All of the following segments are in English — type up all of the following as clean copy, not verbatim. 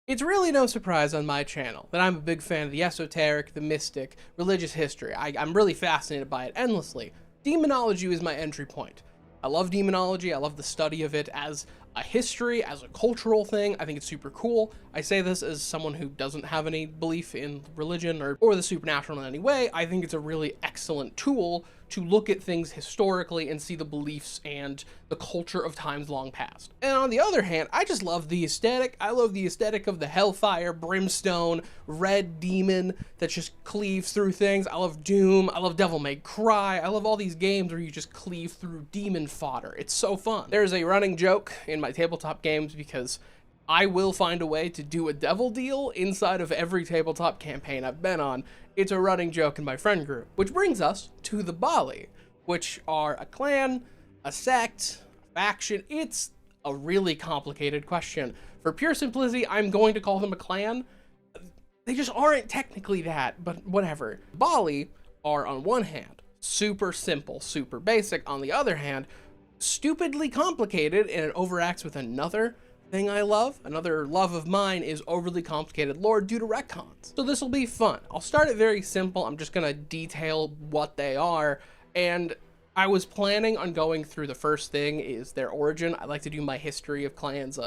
It's really no surprise on my channel that I'm a big fan of the esoteric, the mystic, religious history. I'm really fascinated by it endlessly. Demonology is my entry point. I love demonology, I love the study of it as a history, as a cultural thing. I think it's super cool. I say this as someone who doesn't have any belief in religion or the supernatural in any way. I think it's a really excellent tool to look at things historically and see the beliefs and the culture of times long past. And on the other hand, I just love the aesthetic. I love the aesthetic of the hellfire, brimstone, red demon that just cleaves through things. I love Doom. I love Devil May Cry. I love all these games where you just cleave through demon fodder. It's so fun. There's a running joke in my tabletop games because I will find a way to do a devil deal inside of every tabletop campaign I've been on. It's a running joke in my friend group. Which brings us to the Baali, which are a clan, a sect, a faction. It's a really complicated question. For pure simplicity, I'm going to call them a clan. They just aren't technically that, but whatever. Baali are, on one hand, super simple, super basic. On the other hand, stupidly complicated, and it overacts with another thing I love. Another love of mine is overly complicated lore due to retcons. So this will be fun. I'll start it very simple. I'm just gonna detail what they are, and I was planning on going through the first thing is their origin. I like to do my history of clans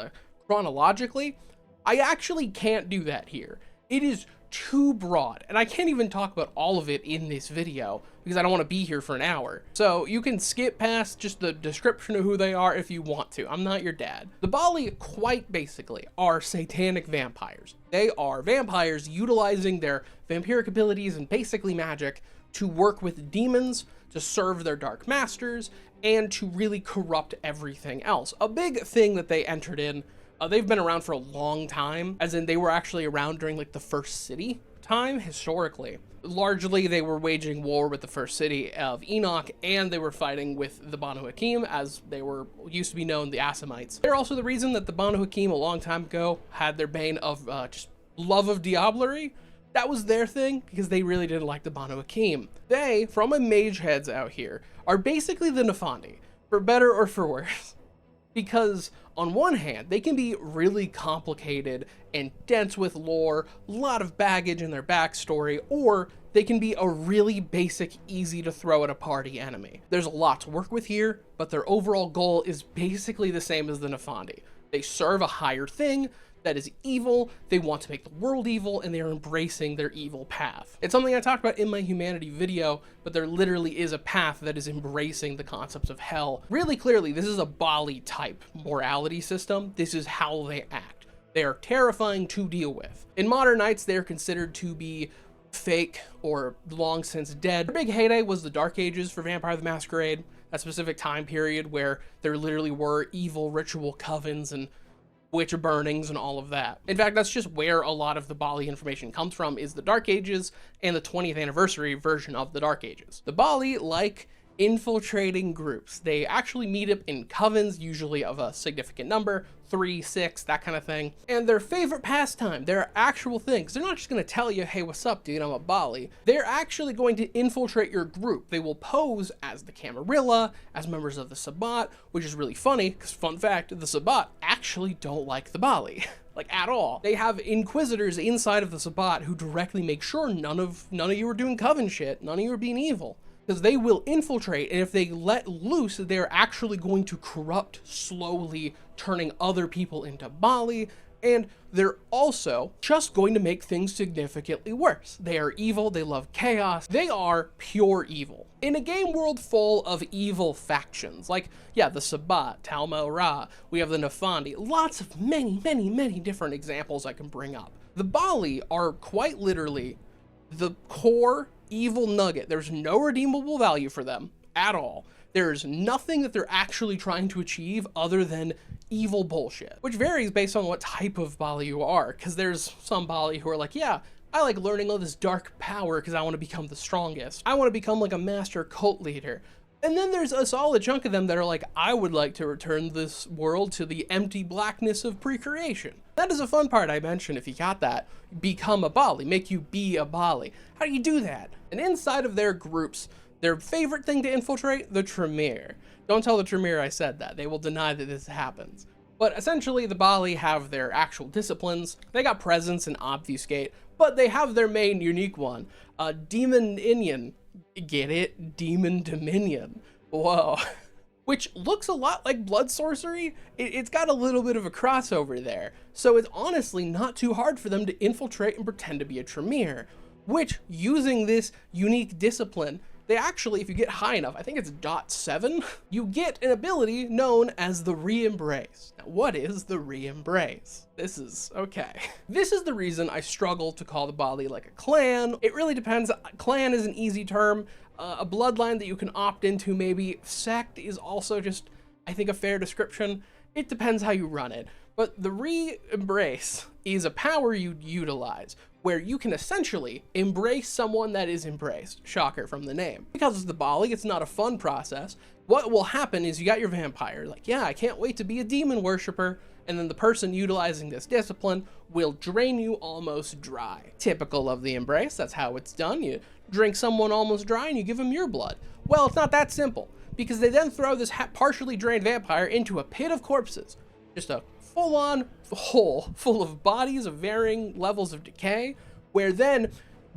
chronologically. I actually can't do that here. It is too broad, and I can't even talk about all of it in this video because I don't want to be here for an hour. So you can skip past just the description of who they are if you want to. I'm not your dad. The Baali, quite basically, are satanic vampires. They are vampires utilizing their vampiric abilities and basically magic to work with demons, to serve their dark masters, and to really corrupt everything else. A big thing that they entered in, they've been around for a long time, as in they were actually around during like the first city time historically. Largely they were waging war with the first city of Enoch, and they were fighting with the Banu Hakim, as they were used to be known, the Assamites. They're also the reason that the Banu Hakim a long time ago had their bane of just love of diablerie. That was their thing because they really didn't like the Banu Hakim. They, from my mage heads out here, are basically the Nefandi, for better or for worse. Because on one hand, they can be really complicated and dense with lore, a lot of baggage in their backstory, or they can be a really basic, easy to throw at a party enemy. There's a lot to work with here, but their overall goal is basically the same as the Nefandi. They serve a higher thing that is evil, they want to make the world evil, and they are embracing their evil path. It's something I talked about in my humanity video, but there literally is a path that is embracing the concepts of hell. Really clearly, this is a Baali type morality system. This is how they act. They are terrifying to deal with. In modern nights, they are considered to be fake or long since dead. Their big heyday was the Dark Ages for Vampire the Masquerade, that specific time period where there literally were evil ritual covens and witch burnings and all of that. In fact, that's just where a lot of the Baali information comes from, is the Dark Ages and the 20th anniversary version of the Dark Ages. The Baali like infiltrating groups. They actually meet up in covens, usually of a significant number, 3, 6, that kind of thing. And their favorite pastime, their actual things, they're not just gonna tell you, hey, what's up, dude, I'm a Baali. They're actually going to infiltrate your group. They will pose as the Camarilla, as members of the Sabbat, which is really funny, because fun fact, the Sabbat actually don't like the Baali. Like, at all. They have inquisitors inside of the Sabbat who directly make sure none of you are doing coven shit, none of you are being evil. Because they will infiltrate, and if they let loose, they're actually going to corrupt, slowly turning other people into Baali, and they're also just going to make things significantly worse. They are evil, they love chaos, they are pure evil. In a game world full of evil factions, like, yeah, the Sabbat, Talma Ra, we have the Nefandi, lots of many different examples I can bring up. The Baali are quite literally the core evil nugget. There's no redeemable value for them at all. There's nothing that they're actually trying to achieve other than evil bullshit, which varies based on what type of Baali you are, because there's some Baali who are like, yeah, I like learning all this dark power because I want to become the strongest. I want to become like a master cult leader. And then there's a solid chunk of them that are like, I would like to return this world to the empty blackness of pre-creation. That is a fun part I mentioned, if you got that. Become a Baali, make you be a Baali. How do you do that? And inside of their groups, their favorite thing to infiltrate, the Tremere. Don't tell the Tremere I said that. They will deny that this happens. But essentially, the Baali have their actual disciplines. They got presence and obfuscate, but they have their main unique one, Demon-inion. Get it? Demon Dominion. Whoa. Which looks a lot like blood sorcery. It's got a little bit of a crossover there. So it's honestly not too hard for them to infiltrate and pretend to be a Tremere, which, using this unique discipline, they actually, if you get high enough, I think it's .7, you get an ability known as the Re-Embrace. Now, what is the Re-Embrace? This is, okay. This is the reason I struggle to call the Baali like a clan. It really depends. Clan is an easy term. A bloodline that you can opt into, maybe. Sect is also just, I think, a fair description. It depends how you run it. But the Re-Embrace is a power you utilize where you can essentially embrace someone that is embraced. Shocker from the name. Because it's the Baali, it's not a fun process. What will happen is you got your vampire, like, yeah, I can't wait to be a demon worshiper, and then the person utilizing this discipline will drain you almost dry. Typical of the embrace, that's how it's done. You drink someone almost dry and you give them your blood. Well, it's not that simple, because they then throw this partially drained vampire into a pit of corpses. Just a full-on hole full of bodies of varying levels of decay, where then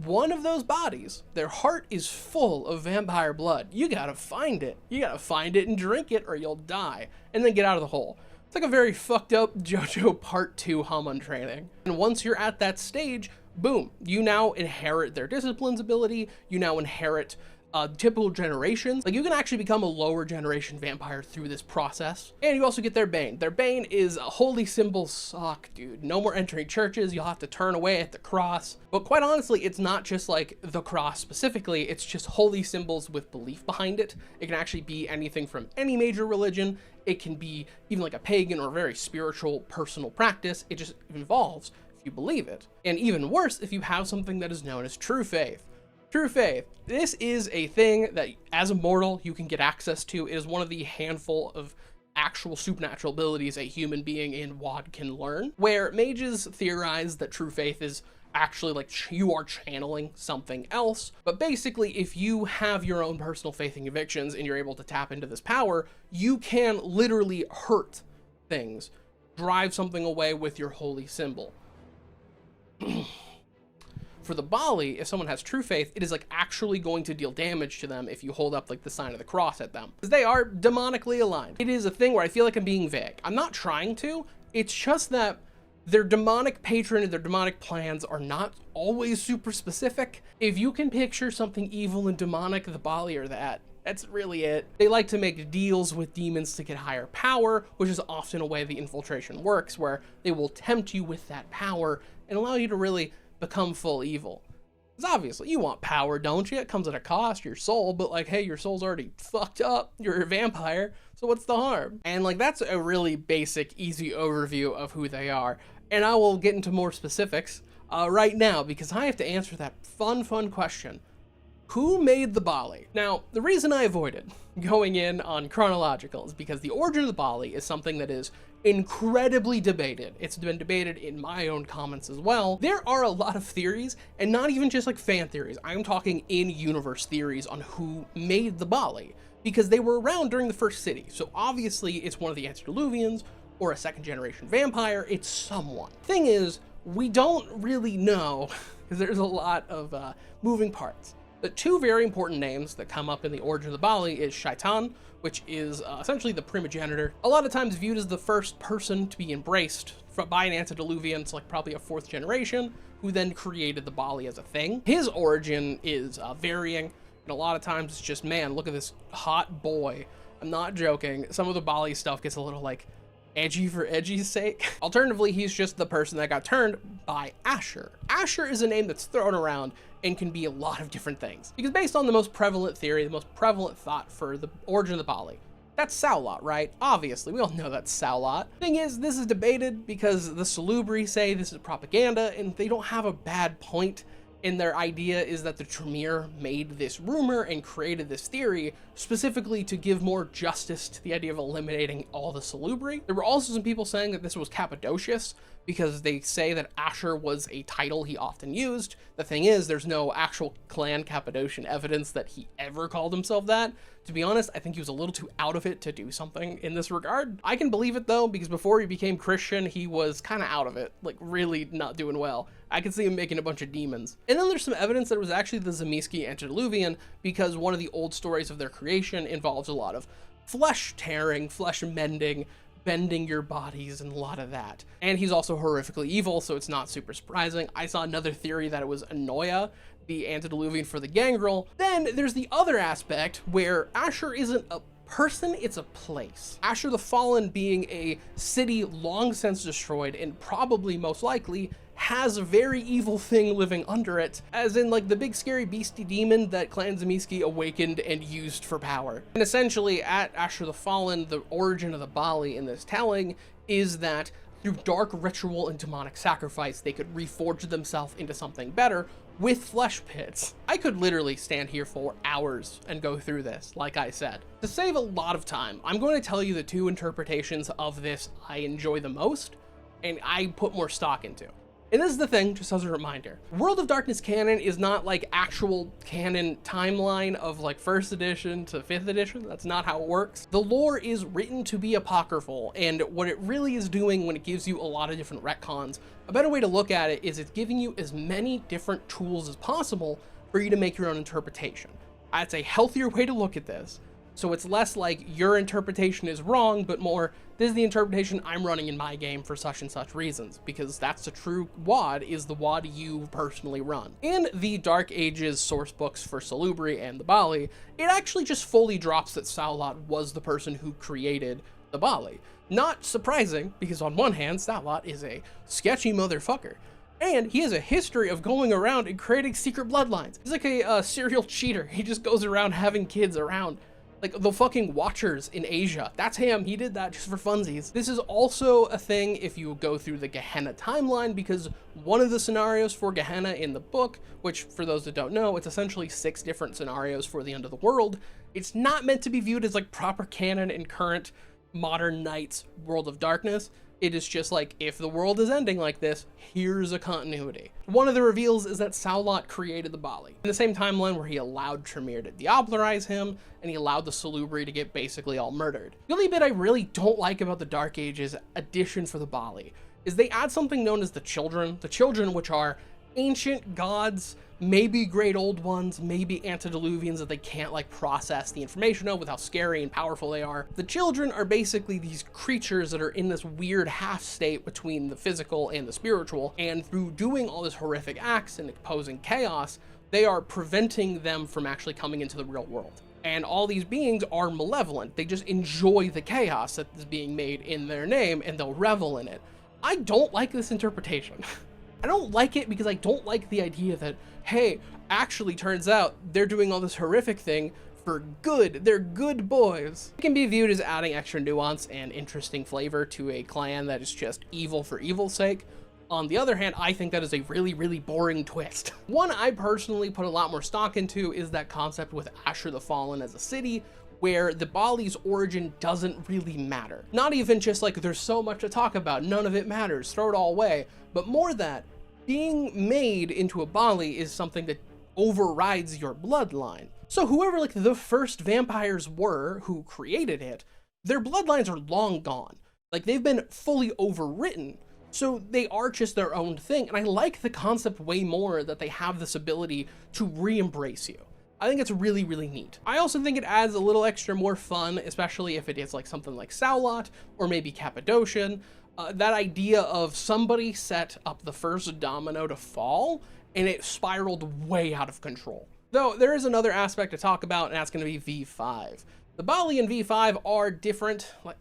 one of those bodies, their heart is full of vampire blood. You gotta find it. You gotta find it and drink it or you'll die, and then get out of the hole. It's like a very fucked up JoJo Part 2 Hamon training. And once you're at that stage, boom, you now inherit their disciplines ability, you now inherit typical generations. Like, you can actually become a lower generation vampire through this process. And you also get their Bane. Their Bane is a holy symbol suck, dude. No more entering churches, you'll have to turn away at the cross. But quite honestly, it's not just like the cross specifically, it's just holy symbols with belief behind it. It can actually be anything from any major religion. It can be even like a pagan or very spiritual personal practice. It just involves if you believe it. And even worse, if you have something that is known as true faith. True faith. This is a thing that as a mortal you can get access to. It is one of the handful of actual supernatural abilities a human being in WoD can learn, where mages theorize that true faith is actually like you are channeling something else. But basically, if you have your own personal faith and convictions and you're able to tap into this power, you can literally hurt things, drive something away with your holy symbol. For the Baali, if someone has true faith, it is like actually going to deal damage to them if you hold up like the sign of the cross at them, because they are demonically aligned. It is a thing where I feel like I'm being vague. I'm not trying to, it's just that their demonic patron and their demonic plans are not always super specific. If you can picture something evil and demonic, the Baali are that. That's really it. They like to make deals with demons to get higher power, which is often a way the infiltration works, where they will tempt you with that power and allow you to really become full evil. Because obviously you want power, don't you? It comes at a cost, your soul, but like, hey, your soul's already fucked up. You're a vampire, so what's the harm? And like, that's a really basic, easy overview of who they are. And I will get into more specifics right now, because I have to answer that fun question. Who made the Baali? Now, the reason I avoided going in on chronological is because the origin of the Baali is something that is incredibly debated. It's been debated in my own comments as well. There are a lot of theories, and not even just like fan theories. I'm talking in-universe theories on who made the Baali, because they were around during the first city. So obviously it's one of the antediluvians or a second generation vampire. It's someone. Thing is, we don't really know because there's a lot of moving parts. The two very important names that come up in the origin of the Baali is Shaitan, which is essentially the primogenitor. A lot of times viewed as the first person to be embraced by an antediluvian, it's like probably a fourth generation, who then created the Baali as a thing. His origin is varying, and a lot of times it's just, man, look at this hot boy. I'm not joking. Some of the Baali stuff gets a little like edgy for edgy's sake. Alternatively, he's just the person that got turned by Asher. Asher is a name that's thrown around and can be a lot of different things, because based on the most prevalent theory, the most prevalent thought for the origin of the Baali, that's Saulot, right? Obviously, we all know that's Saulot. Thing is, this is debated because the Salubri say this is propaganda, and they don't have a bad point. And their idea is that the Tremere made this rumor and created this theory specifically to give more justice to the idea of eliminating all the Salubri. There were also some people saying that this was Cappadocius, because they say that Asher was a title he often used. The thing is, there's no actual clan Cappadocian evidence that he ever called himself that. To be honest, I think he was a little too out of it to do something in this regard. I can believe it though, because before he became Christian, he was kind of out of it, like really not doing well. I can see him making a bunch of demons. And then there's some evidence that it was actually the Tzimisce antediluvian, because one of the old stories of their creation involves a lot of flesh tearing, flesh mending, bending your bodies, and a lot of that. And he's also horrifically evil, so it's not super surprising. I saw another theory that it was Anoia, the antediluvian for the gangrel. Then there's the other aspect where Asher isn't a person, it's a place. Asher the Fallen being a city long since destroyed, and probably most likely has a very evil thing living under it, as in like the big scary beastie demon that Clan Tzimisce awakened and used for power. And essentially at Asher the Fallen, the origin of the Baali in this telling is that through dark ritual and demonic sacrifice, they could reforge themselves into something better with flesh pits. I could literally stand here for hours and go through this, like I said. To save a lot of time, I'm going to tell you the two interpretations of this I enjoy the most and I put more stock into. And this is the thing, just as a reminder, World of Darkness canon is not like actual canon timeline of like 1st edition to 5th edition. That's not how it works. The lore is written to be apocryphal, and what it really is doing when it gives you a lot of different retcons, a better way to look at it is it's giving you as many different tools as possible for you to make your own interpretation. That's a healthier way to look at this. So it's less like your interpretation is wrong, but more, this is the interpretation I'm running in my game for such and such reasons, because that's the true WOD, is the WOD you personally run. In the Dark Ages source books for Salubri and the Baali, it actually just fully drops that Saulot was the person who created the Baali. Not surprising, because on one hand, Saulot is a sketchy motherfucker, and he has a history of going around and creating secret bloodlines. He's like a serial cheater. He just goes around having kids around. Like the fucking Watchers in Asia. That's him. He did that just for funsies. This is also a thing if you go through the Gehenna timeline, because one of the scenarios for Gehenna in the book, which for those that don't know, it's essentially 6 different scenarios for the end of the world. It's not meant to be viewed as like proper canon in current modern Knights World of Darkness. It is just like, if the world is ending like this, here's a continuity. One of the reveals is that Saulot created the Baali in the same timeline where he allowed Tremere to diablerize him, and he allowed the Salubri to get basically all murdered. The only bit I really don't like about the Dark Ages addition for the Baali is they add something known as the Children, which are ancient gods, maybe great old ones, maybe antediluvians that they can't like process the information of with how scary and powerful they are. The Children are basically these creatures that are in this weird half state between the physical and the spiritual, and through doing all this horrific acts and opposing chaos, they are preventing them from actually coming into the real world. And all these beings are malevolent. They just enjoy the chaos that is being made in their name, and they'll revel in it. I don't like this interpretation. I don't like it because I don't like the idea that, hey, actually turns out they're doing all this horrific thing for good. They're good boys. It can be viewed as adding extra nuance and interesting flavor to a clan that is just evil for evil's sake. On the other hand, I think that is a really, really boring twist. One I personally put a lot more stock into is that concept with Asher the Fallen as a city, where the Baali's origin doesn't really matter. Not even just like there's so much to talk about, none of it matters, throw it all away, but more that being made into a Baali is something that overrides your bloodline. So whoever like the first vampires were who created it, their bloodlines are long gone. Like they've been fully overwritten. So they are just their own thing. And I like the concept way more that they have this ability to re-embrace you. I think it's really, really neat. I also think it adds a little extra more fun, especially if it is like something like Saulot or maybe Cappadocian. That idea of somebody set up the first domino to fall and it spiraled way out of control. Though there is another aspect to talk about, and that's going to be V5. The Baali and V5 are different. Like,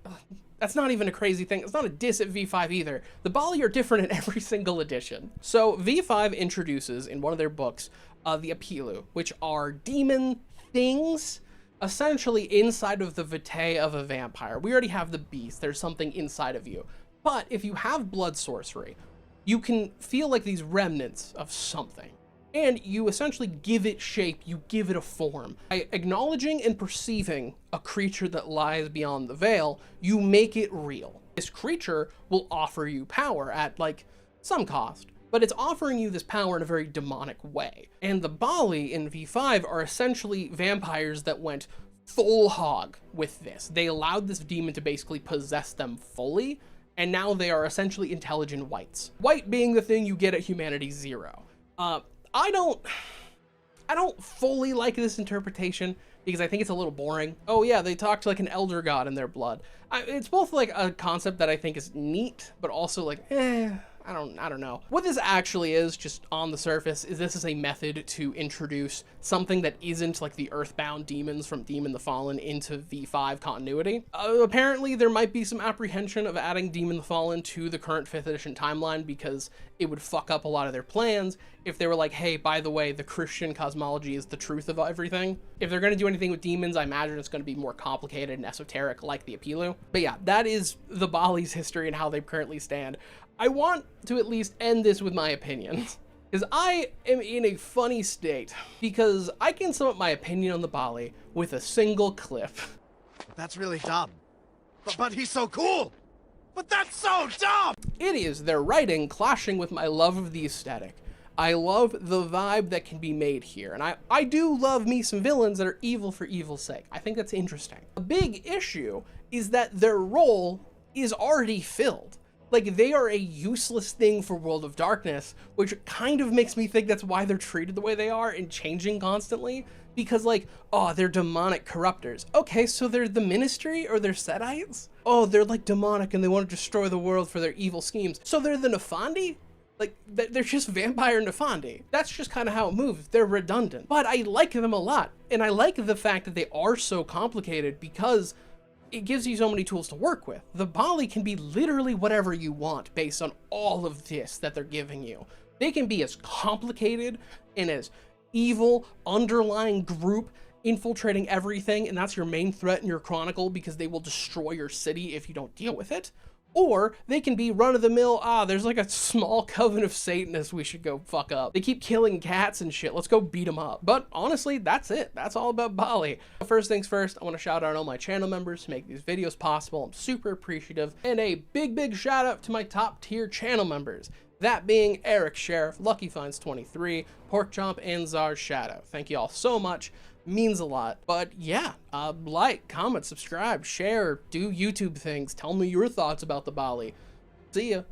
that's not even a crazy thing. It's not a diss at V5 either. The Baali are different in every single edition. So V5 introduces in one of their books the Apilu, which are demon things essentially inside of the vitae of a vampire. We already have the beast. There's something inside of you. But if you have blood sorcery, you can feel like these remnants of something. And you essentially give it shape, you give it a form. By acknowledging and perceiving a creature that lies beyond the veil, you make it real. This creature will offer you power at like some cost, but it's offering you this power in a very demonic way. And the Baali in V5 are essentially vampires that went full hog with this. They allowed this demon to basically possess them fully, and now they are essentially intelligent whites. White being the thing you get at Humanity 0. I don't fully like this interpretation because I think it's a little boring. Oh yeah, they talk to like an elder god in their blood. It's both like a concept that I think is neat, but also like, I don't know. What this actually is, just on the surface, is this is a method to introduce something that isn't like the earthbound demons from Demon the Fallen into V5 continuity. Apparently there might be some apprehension of adding Demon the Fallen to the current 5th edition timeline because it would fuck up a lot of their plans if they were like, hey, by the way, the Christian cosmology is the truth of everything. If they're going to do anything with demons, I imagine it's going to be more complicated and esoteric like the Apilu. But yeah, that is the Baali's history and how they currently stand. I want to at least end this with my opinions, because I am in a funny state, because I can sum up my opinion on the Baali with a single clip. That's really dumb. But he's so cool! But that's so dumb! It is their writing clashing with my love of the aesthetic. I love the vibe that can be made here, and I do love me some villains that are evil for evil's sake. I think that's interesting. A big issue is that their role is already filled. Like, they are a useless thing for World of Darkness, which kind of makes me think that's why they're treated the way they are and changing constantly. Because, like, oh, they're demonic corruptors. Okay, so they're the Ministry or they're Setites? Oh, they're, like, demonic and they want to destroy the world for their evil schemes. So they're the Nefandi? Like, they're just vampire Nefandi. That's just kind of how it moves. They're redundant. But I like them a lot. And I like the fact that they are so complicated because it gives you so many tools to work with. The Baali can be literally whatever you want based on all of this that they're giving you. They can be as complicated and as evil underlying group infiltrating everything, and that's your main threat in your chronicle because they will destroy your city if you don't deal with it. Or they can be run-of-the-mill, there's like a small coven of Satanists we should go fuck up. They keep killing cats and shit, let's go beat them up. But honestly, that's it. That's all about Baali. First things first, I want to shout out all my channel members to make these videos possible. I'm super appreciative. And a big shout out to my top tier channel members. That being Eric Sheriff, Lucky Finds 23, Porkchomp, and Czar's Shadow. Thank you all so much. Means a lot. But yeah, like, comment, subscribe, share, do YouTube things, tell me your thoughts about the Baali. See ya.